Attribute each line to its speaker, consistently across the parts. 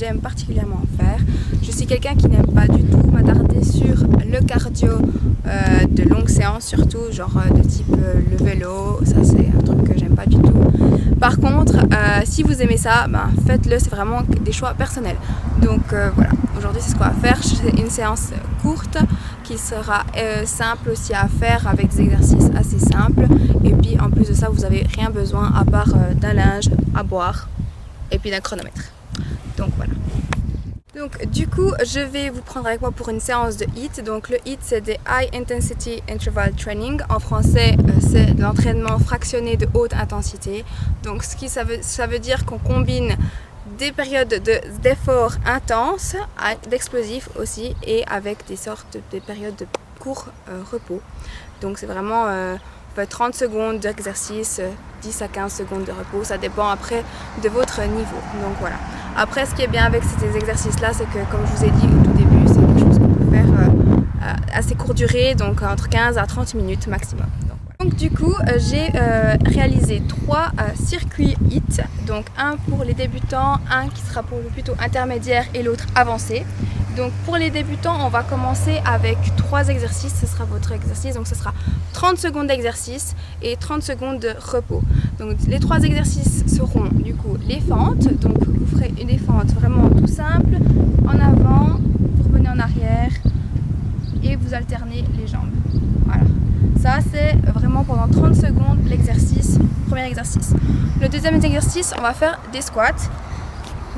Speaker 1: j'aime particulièrement faire. Je suis quelqu'un qui n'aime pas du tout m'attarder sur le cardio de longues séances, surtout genre de type le vélo, ça c'est un truc que j'aime pas du tout. Par contre, si vous aimez ça, faites-le, c'est vraiment des choix personnels. Donc voilà, aujourd'hui c'est ce qu'on va faire, c'est une séance courte qui sera simple aussi à faire avec des exercices assez simples. Et puis en plus de ça, vous n'avez rien besoin à part d'un linge à boire et puis d'un chronomètre. Donc voilà. Donc du coup, je vais vous prendre avec moi pour une séance de HIIT. Donc le HIIT, c'est des High Intensity Interval Training. En français, c'est de l'entraînement fractionné de haute intensité. Donc ça veut dire qu'on combine des périodes d'efforts intenses, d'explosifs aussi, et avec des périodes de court repos. Donc c'est vraiment 30 secondes d'exercice, 10 à 15 secondes de repos, ça dépend après de votre niveau. Donc voilà. Après, ce qui est bien avec ces exercices-là, c'est que, comme je vous ai dit au tout début, c'est quelque chose qu'on peut faire assez courte durée, donc entre 15 à 30 minutes maximum. Donc du coup, j'ai réalisé 3 circuits HIIT, donc un pour les débutants, un qui sera pour le plutôt intermédiaire et l'autre avancé. Donc pour les débutants, on va commencer avec 3 exercices, ce sera votre exercice, donc ce sera 30 secondes d'exercice et 30 secondes de repos. Donc les 3 exercices seront du coup les fentes, donc vous ferez des fentes vraiment tout simples, en avant, vous revenez en arrière et vous alternez les jambes. Voilà. Ça c'est vraiment pendant 30 secondes l'exercice, premier exercice. Le deuxième exercice, on va faire des squats.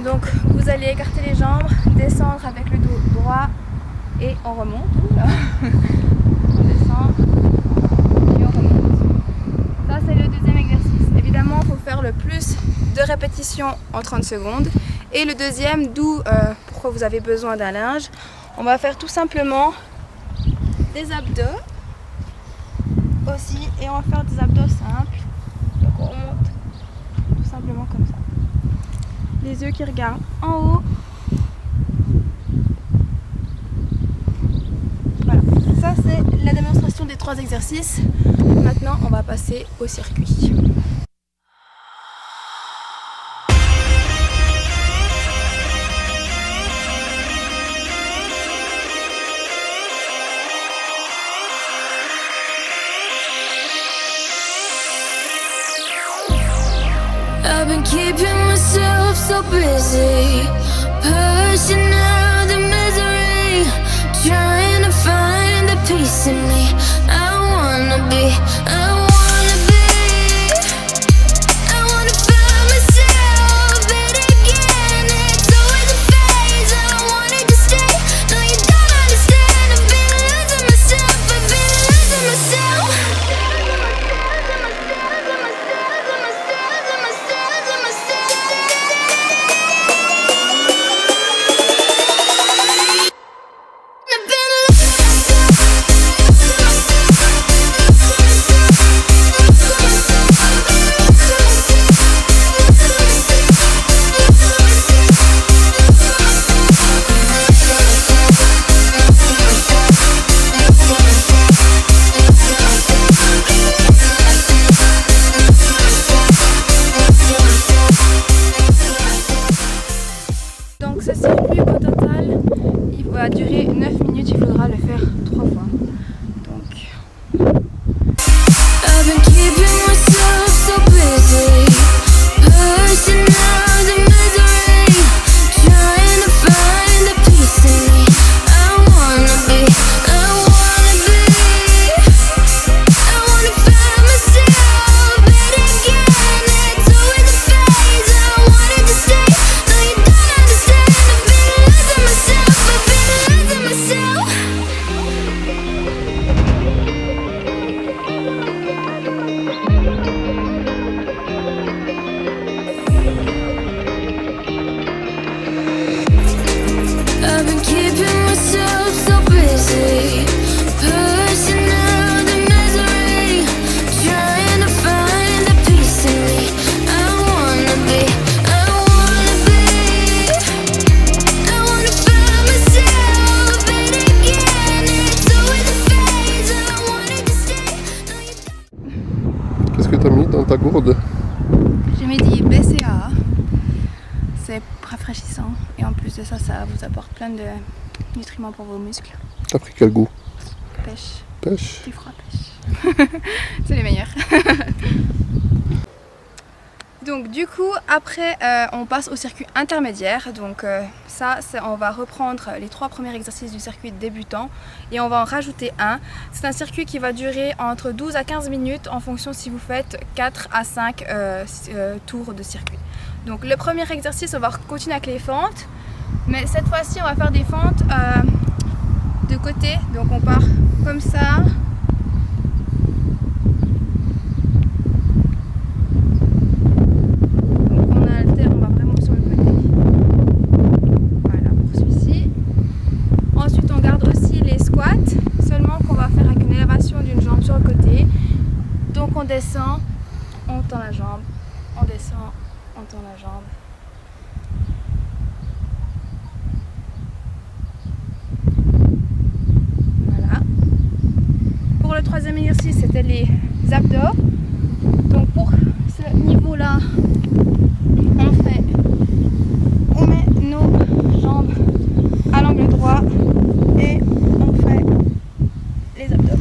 Speaker 1: Donc vous allez écarter les jambes, descendre avec le dos droit et on remonte. On descend et on remonte. Ça c'est le deuxième exercice. Évidemment il faut faire le plus de répétitions en 30 secondes. Et le deuxième, d'où pourquoi vous avez besoin d'un linge, on va faire tout simplement des abdos aussi et on va faire des abdos simples. Donc on remonte tout simplement comme ça. Les yeux qui regardent en haut. Voilà, ça c'est la démonstration des 3 exercices. Maintenant on va passer au circuit.
Speaker 2: I've been keeping myself so busy, pushing out the misery, trying to find the peace in me. I wanna be find myself, but again, it's always a phase. I wanted to stay, no you don't understand. I've been losing myself, I've been losing myself.
Speaker 1: Donc ce circuit au total, il va durer 9 minutes, il faudra le faire 3 fois. Donc...
Speaker 2: I've been keeping myself so busy, pushing out the misery, trying to find the peace in me. I wanna find myself, but again, it's always a phase. I wanted to stay, no you don't understand. I've been losing myself, I've been losing myself. I've been keeping myself so busy, pushing out the misery, trying to find the peace in me. I wanna find myself, but again, it's always a phase. I wanted to stay.
Speaker 3: Qu'est-ce que t'as mis dans ta gourde?
Speaker 1: J'ai mis des BCA. C'est rafraîchissant. Et en plus de ça, ça vous apporte plein de nutriments pour vos muscles.
Speaker 3: T'as pris quel goût?
Speaker 1: Pêche.
Speaker 3: Pêche?
Speaker 1: Petit froid pêche. C'est les meilleurs. Donc du coup, après, on passe au circuit intermédiaire. Donc on va reprendre les 3 premiers exercices du circuit débutant et on va en rajouter un. C'est un circuit qui va durer entre 12 à 15 minutes en fonction si vous faites 4 à 5 tours de circuit. Donc le premier exercice, on va continuer avec les fentes. Mais cette fois-ci, on va faire des fentes de côté. Donc on part comme ça. On descend, on tend la jambe, on descend, on tend la jambe. Voilà. Pour le troisième exercice, c'était les abdos. Donc pour ce niveau-là, on met nos jambes à l'angle droit et on fait les abdos.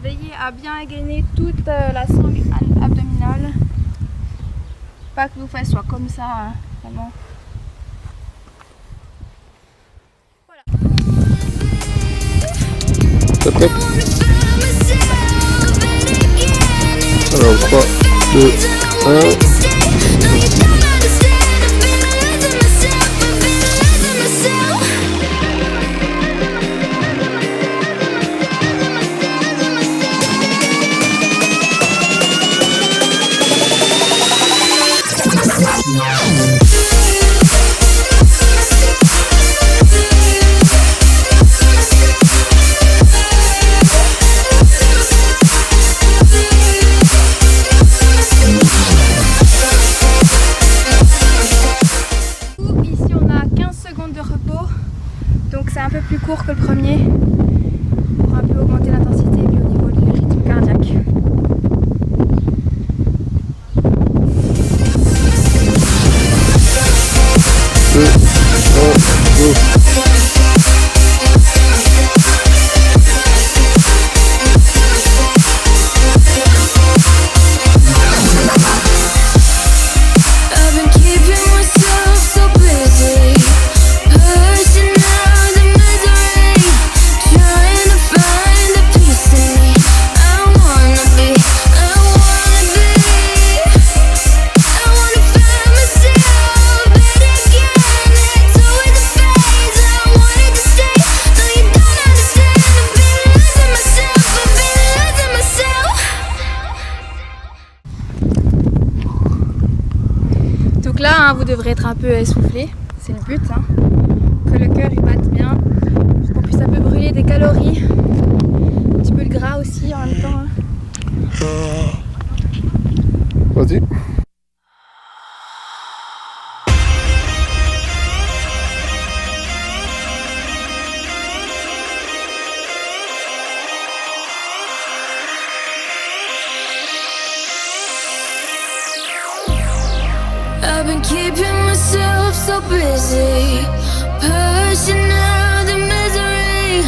Speaker 1: Veillez à bien gainer toute la sangle abdominale. Pas que vos fesses soient comme ça, hein, vraiment. Voilà.
Speaker 3: T'es prête? Alors 3, 2, 1.
Speaker 1: C'est un peu plus court que le premier pour un peu augmenter l'intensité et puis au niveau du rythme cardiaque. Donc là, hein, vous devrez être un peu essoufflé, c'est le but, hein, que le cœur il batte bien, pour qu'on puisse un peu brûler des calories, un petit peu le gras aussi en même temps. Hein.
Speaker 3: Vas-y.
Speaker 2: I've been keeping myself so busy, pushing out the misery,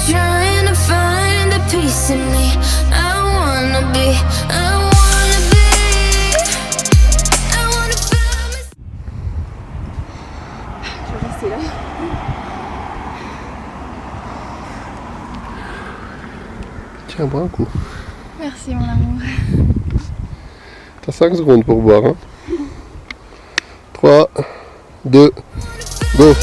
Speaker 2: trying to find the peace in me. I wanna be
Speaker 1: Je vais rester là.
Speaker 3: Tiens, bois un coup.
Speaker 1: Merci mon amour.
Speaker 3: T'as 5 secondes pour boire, hein. 3, 2, go.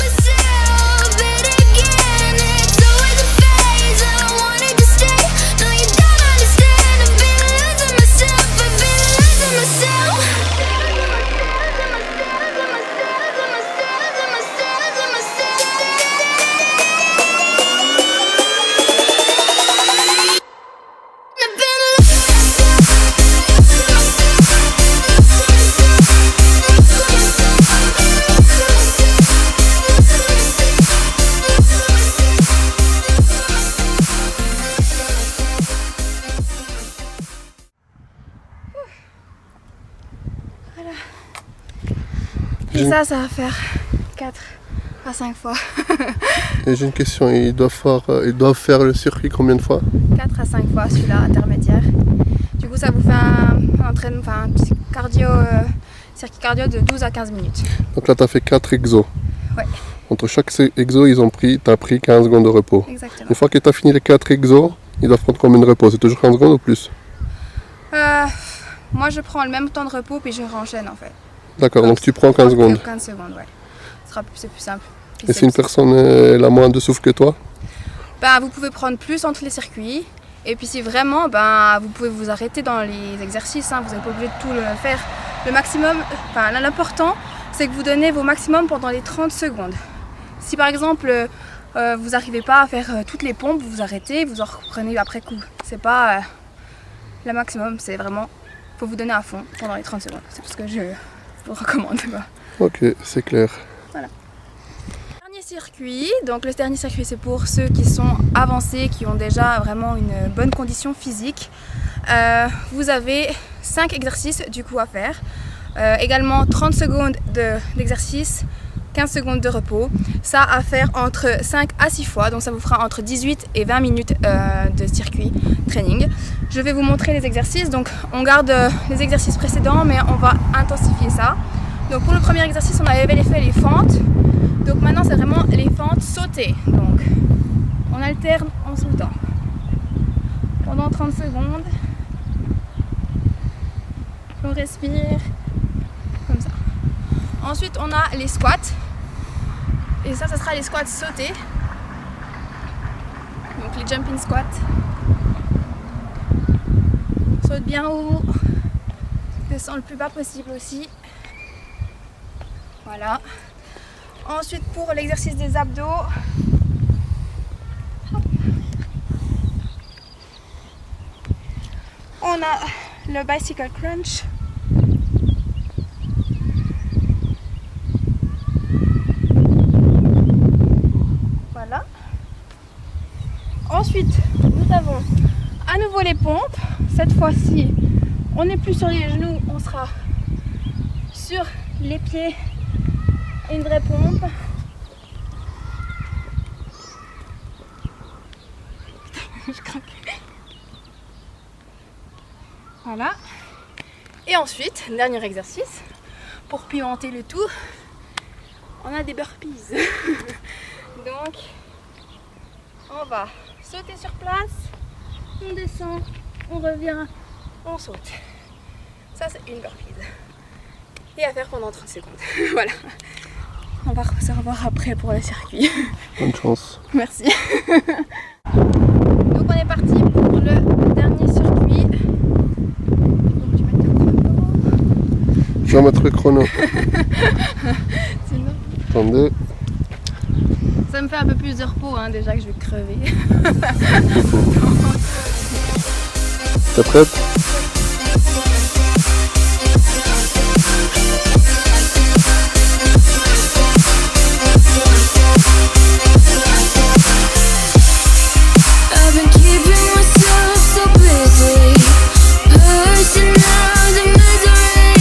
Speaker 1: Voilà. Et ça va faire 4 à 5 fois.
Speaker 3: Et j'ai une question, ils doivent faire le circuit combien de fois?
Speaker 1: 4 à 5 fois celui-là intermédiaire. Du coup ça vous fait un entraînement, enfin un petit cardio, circuit cardio de 12 à 15 minutes.
Speaker 3: Donc là tu as fait 4 exos.
Speaker 1: Ouais.
Speaker 3: Entre chaque exo, tu as pris 15 secondes de repos.
Speaker 1: Exactement.
Speaker 3: Une fois que tu as fini les 4 exos, ils doivent prendre combien de repos? C'est toujours 15 secondes ou plus?
Speaker 1: Moi je prends le même temps de repos puis je renchaîne en fait.
Speaker 3: D'accord, donc tu prends 15 secondes.
Speaker 1: 15 secondes, ouais. C'est plus simple. Puis
Speaker 3: Et si une personne elle a moins de souffle que toi?
Speaker 1: Vous pouvez prendre plus entre les circuits. Et puis si vraiment, vous pouvez vous arrêter dans les exercices. Vous n'êtes pas obligé de tout le faire. Le maximum, l'important, c'est que vous donnez vos maximums pendant les 30 secondes. Si par exemple, vous n'arrivez pas à faire toutes les pompes, vous vous arrêtez, vous en reprenez après coup. C'est pas le maximum, c'est vraiment, faut vous donner à fond pendant les 30 secondes. C'est ce que je vous recommande.
Speaker 3: Ok, c'est clair.
Speaker 1: Voilà. Dernier circuit, donc le dernier circuit c'est pour ceux qui sont avancés, qui ont déjà vraiment une bonne condition physique. Vous avez 5 exercices du coup à faire. Également 30 secondes d'exercice, 15 secondes de repos. Ça à faire entre 5 à 6 fois, donc ça vous fera entre 18 et 20 minutes de circuit training. Je vais vous montrer les exercices, donc on garde les exercices précédents mais on va intensifier ça. Donc pour le premier exercice on avait fait les fentes, donc maintenant c'est vraiment les fentes sautées. Donc on alterne en sautant pendant 30 secondes, on respire comme ça. Ensuite on a les squats, et ça sera les squats sautés, donc les jumping squats. Saute bien haut, descend le plus bas possible aussi. Voilà. Ensuite pour l'exercice des abdos, on a le bicycle crunch. Voilà. Ensuite, nous avons à nouveau les pompes. Cette fois-ci, on n'est plus sur les genoux, on sera sur les pieds. Une vraie pompe. Je craque. Voilà. Et ensuite, dernier exercice, pour pimenter le tout, on a des burpees. Donc, on va sauter sur place, on descend, on revient, on saute. Ça, c'est une burpee. Et à faire pendant 30 secondes. Voilà. On va se revoir après pour le circuit.
Speaker 3: Bonne chance.
Speaker 1: Merci. Donc on est parti pour le dernier circuit. Donc tu mets le chrono.
Speaker 3: Je vais mettre le chrono.
Speaker 1: Sinon,
Speaker 3: Attendez.
Speaker 1: ça me fait un peu plus de repos déjà que je vais crever.
Speaker 3: T'es prête?
Speaker 2: I've been keeping myself so busy, pushing out the misery,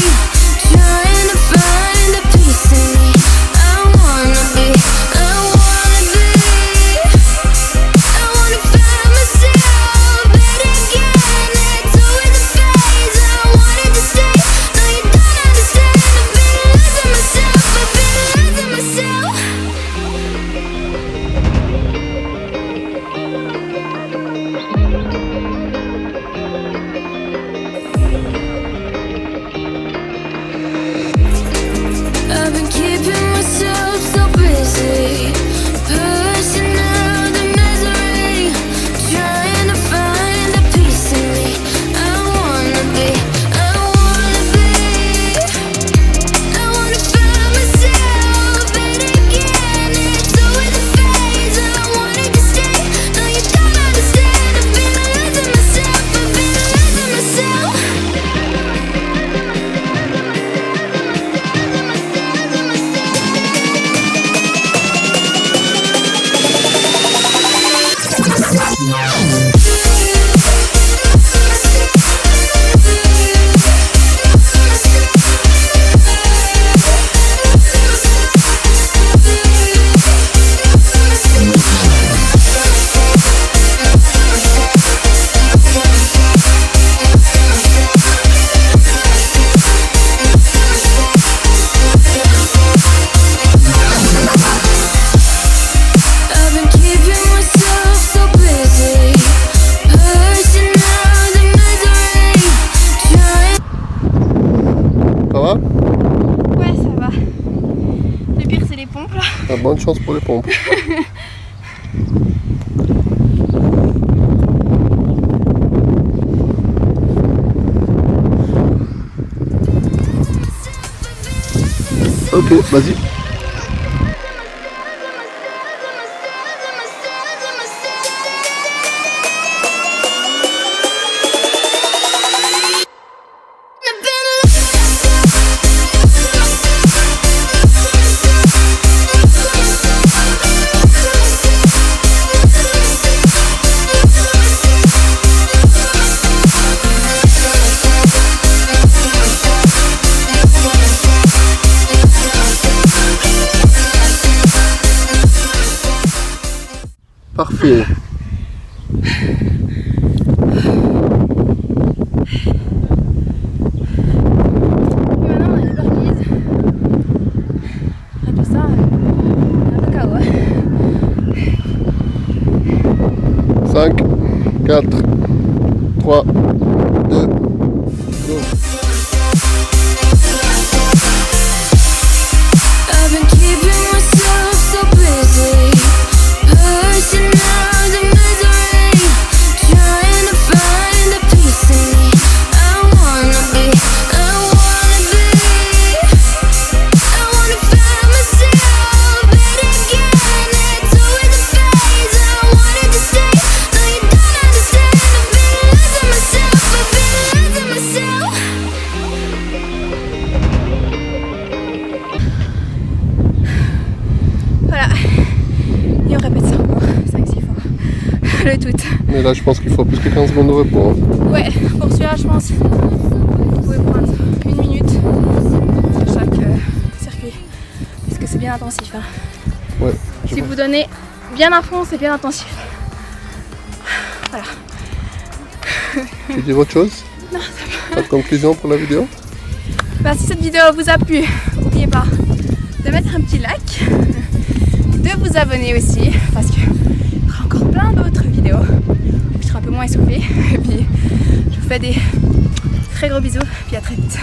Speaker 2: trying to find the peace in me. I wanna be find myself, but again, it's always a phase. I
Speaker 3: va?
Speaker 1: Ouais, ça va. Le pire, c'est les pompes là.
Speaker 3: Ah, bonne chance pour les pompes. Ok, vas-y. Parfait.
Speaker 1: Et maintenant, on a les barquilles. Après tout ça, un peu KO.
Speaker 3: 5, 4, 3, 2, go.
Speaker 2: I've been keeping myself so busy, pushing out the misery, trying to find the peace in me. I wanna be find myself, but again, it's always a phase. I wanted to stay, no you don't understand. I've been losing myself.
Speaker 1: Voilà. Et on répète ça encore 5-6 fois. Le tout.
Speaker 3: Mais là, je pense qu'il faut plus que 15 secondes de repos. Hein.
Speaker 1: Ouais, pour celui-là, je pense vous pouvez prendre 1 minute sur chaque circuit. Parce que c'est bien intensif. Hein.
Speaker 3: Ouais.
Speaker 1: Si vous donnez bien à fond, c'est bien intensif. Voilà.
Speaker 3: Tu dis autre chose? Non, pas de conclusion pour la vidéo?
Speaker 1: Bah, si cette vidéo vous a plu, n'oubliez pas de mettre un petit like, de vous abonner aussi, parce qu'il y aura encore plein d'autres vidéos. Je serai un peu moins essoufflée. Et puis, je vous fais des très gros bisous, puis à très vite.